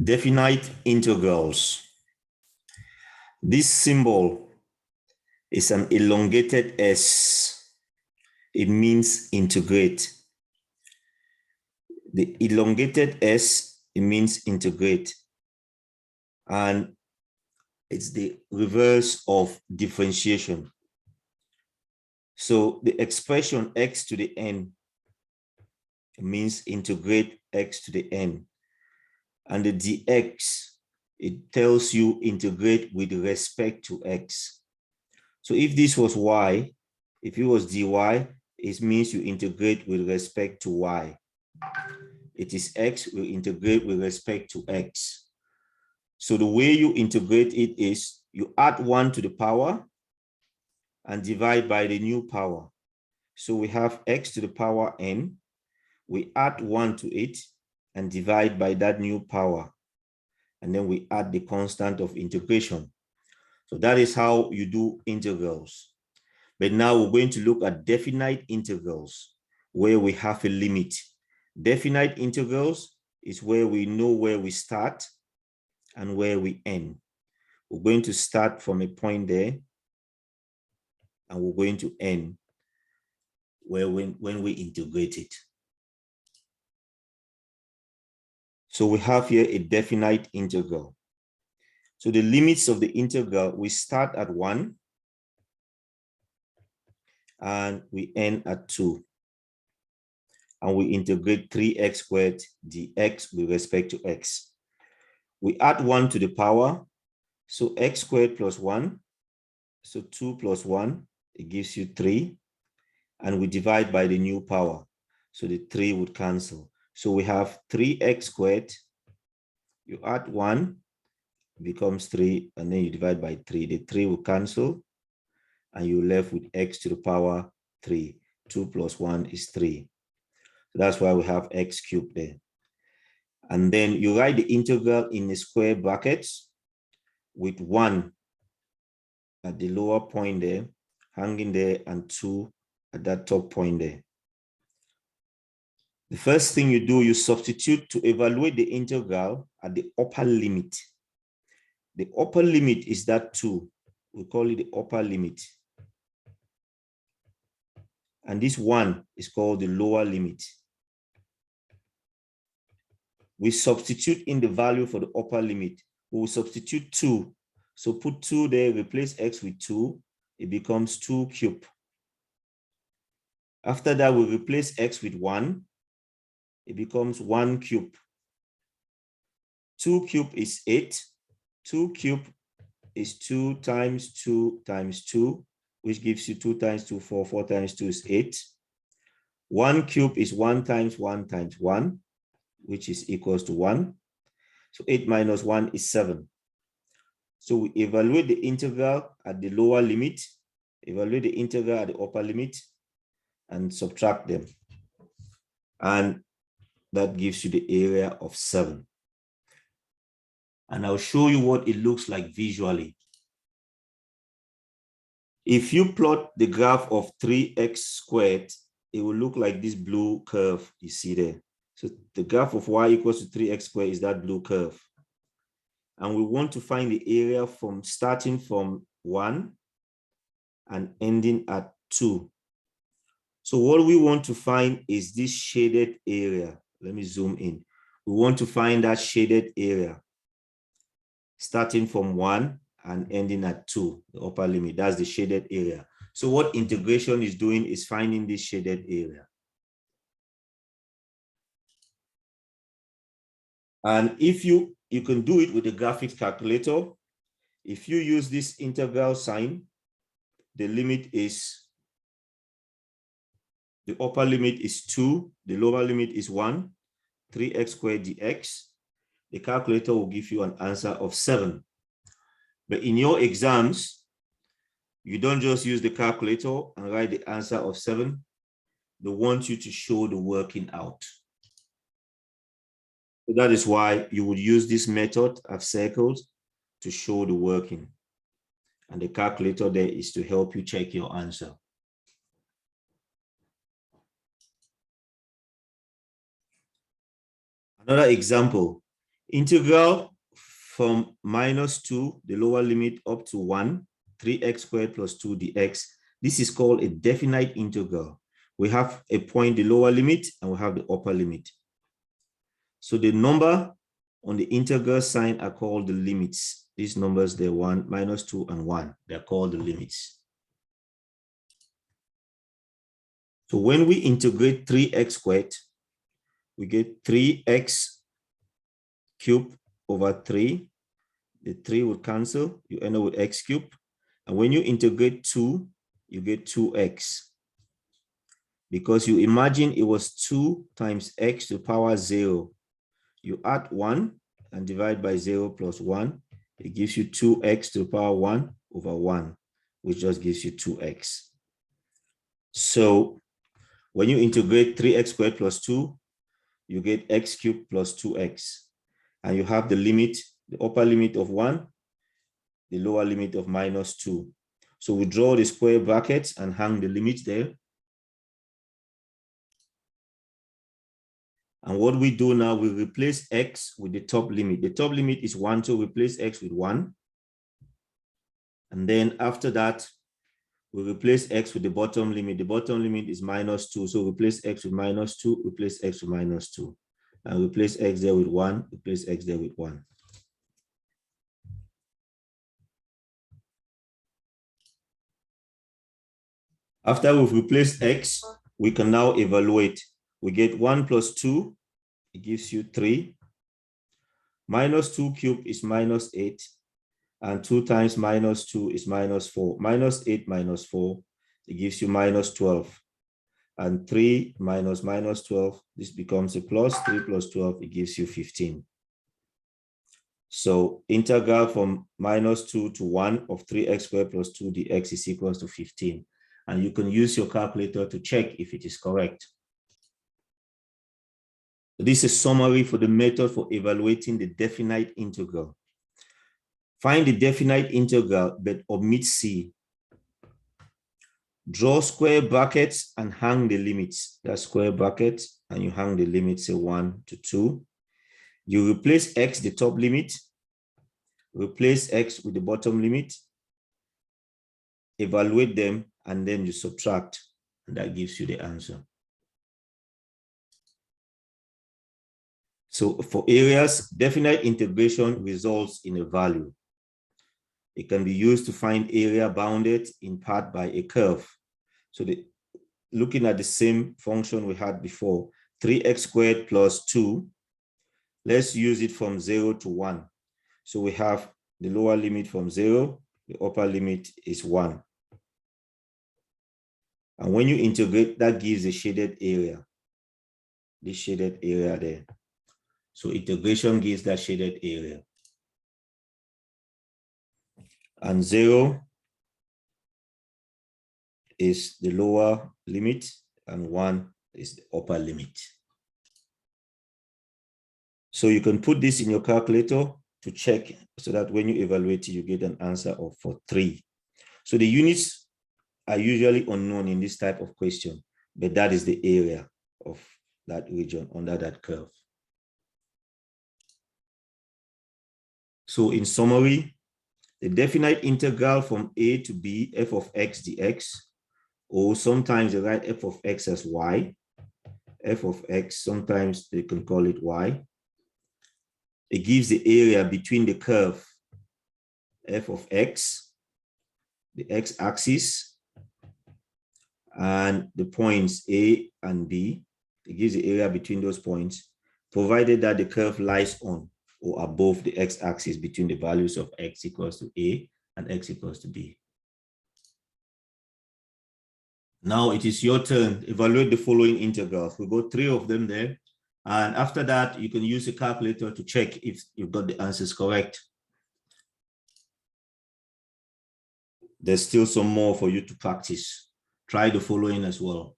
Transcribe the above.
Definite integrals. This symbol is an elongated S. It means integrate. The elongated S, it means integrate. And it's the reverse of differentiation. So the expression x to the n means integrate x to the n. And the dx, it tells you integrate with respect to x. So if this was y, if it was dy, it means you integrate with respect to y. It is x, we integrate with respect to x. So the way you integrate it is you add 1 to the power and divide by the new power. So we have x to the power n. We add 1 to it and divide by that new power. And then we add the constant of integration. So that is how you do integrals. But now we're going to look at definite integrals where we have a limit. Definite integrals is where we know where we start and where we end. We're going to start from a point there and we're going to end where when we integrate it. So we have here a definite integral. So the limits of the integral, we start at 1 and we end at 2. And we integrate 3x squared dx with respect to x. We add 1 to the power, so x squared plus 1, so 2 plus 1, it gives you 3. And we divide by the new power, so the 3 would cancel. So we have 3x squared, you add 1, becomes 3, and then you divide by 3. The 3 will cancel, and you're left with x to the power 3. 2 plus 1 is 3. So that's why we have x cubed there. And then you write the integral in the square brackets with 1 at the lower point there, hanging there, and 2 at that top point there. The first thing you do, you substitute to evaluate the integral at the upper limit. The upper limit is that 2. We call it the upper limit. And this 1 is called the lower limit. We substitute in the value for the upper limit. We will substitute 2. So put 2 there, replace x with 2. It becomes 2 cubed. After that, we replace x with 1. It becomes 1 cubed. 2 cubed is 8. 2 cubed is 2 times 2 times 2, which gives you 2 times 2, 4. 4 times 2 is 8. 1 cubed is 1 times 1 times 1, which is equals to 1. So 8 minus 1 is 7. So we evaluate the integral at the lower limit, evaluate the integral at the upper limit, and subtract them. And that gives you the area of 7. And I'll show you what it looks like visually. If you plot the graph of 3x squared, it will look like this blue curve you see there. So the graph of y equals to 3x squared is that blue curve. And we want to find the area from starting from 1 and ending at 2. So what we want to find is this shaded area. Let me zoom in. We want to find that shaded area starting from 1 and ending at 2, the upper limit. That's the shaded area. So what integration is doing is finding this shaded area. And if you can do it with the graphics calculator. If you use this integral sign, the limit is, the upper limit is 2, the lower limit is 1, 3x squared dx. The calculator will give you an answer of 7. But in your exams, you don't just use the calculator and write the answer of 7. They want you to show the working out. So that is why you would use this method of circles to show the working. And the calculator there is to help you check your answer. Another example, Integral from -2, the lower limit, up to 1, 3x squared plus 2 dx. This is called a definite integral. We have a point, the lower limit, and we have the upper limit. So the number on the integral sign are called the limits. These numbers, they're 1, -2, and 1. They're called the limits. So when we integrate 3x squared, we get 3x cubed over 3. The 3 will cancel. You end up with x cubed. And when you integrate 2, you get 2x. Because you imagine it was 2 times x to the power 0. You add 1 and divide by 0 plus 1. It gives you 2x to the power 1 over 1, which just gives you 2x. So when you integrate 3x squared plus 2, you get x cubed plus 2x. And you have the limit, the upper limit of 1, the lower limit of -2. So we draw the square brackets and hang the limit there. And what we do now, we replace x with the top limit. The top limit is 1, so replace x with 1. And then after that, we replace x with the bottom limit. The bottom limit is -2, so replace x with -2, replace x with -2. And replace x there with 1, replace x there with 1. After we've replaced x, we can now evaluate. We get 1 plus 2, it gives you 3. -2 cubed is -8. And 2 times -2 is -4. -8 minus 4, it gives you -12. And 3 minus -12, this becomes a plus. 3 plus 12, it gives you 15. So integral from -2 to 1 of 3x squared plus 2 dx is equals to 15. And you can use your calculator to check if it is correct. This is a summary for the method for evaluating the definite integral. Find the definite integral, but omit C. Draw square brackets and hang the limits. That's square brackets, and you hang the limits, say 1 to 2. You replace x, the top limit, replace x with the bottom limit, evaluate them, and then you subtract, and that gives you the answer. So for areas, definite integration results in a value. It can be used to find area bounded in part by a curve. So looking at the same function we had before, 3x squared plus 2, let's use it from 0 to 1. So we have the lower limit from 0, the upper limit is 1. And when you integrate, that gives a shaded area, this shaded area there. So integration gives that shaded area. And 0 is the lower limit, and 1 is the upper limit. So you can put this in your calculator to check, so that when you evaluate it, you get an answer of 3. So the units are usually unknown in this type of question, but that is the area of that region under that curve. So in summary, the definite integral from a to b, f of x dx, or sometimes they write f of x as y, f of x, sometimes they can call it y. It gives the area between the curve f of x, the x-axis, and the points a and b. It gives the area between those points, provided that the curve lies on or above the x-axis between the values of x equals to a and x equals to b. Now it is your turn. Evaluate the following integrals. We got 3 of them there. And after that, you can use a calculator to check if you've got the answers correct. There's still some more for you to practice. Try the following as well.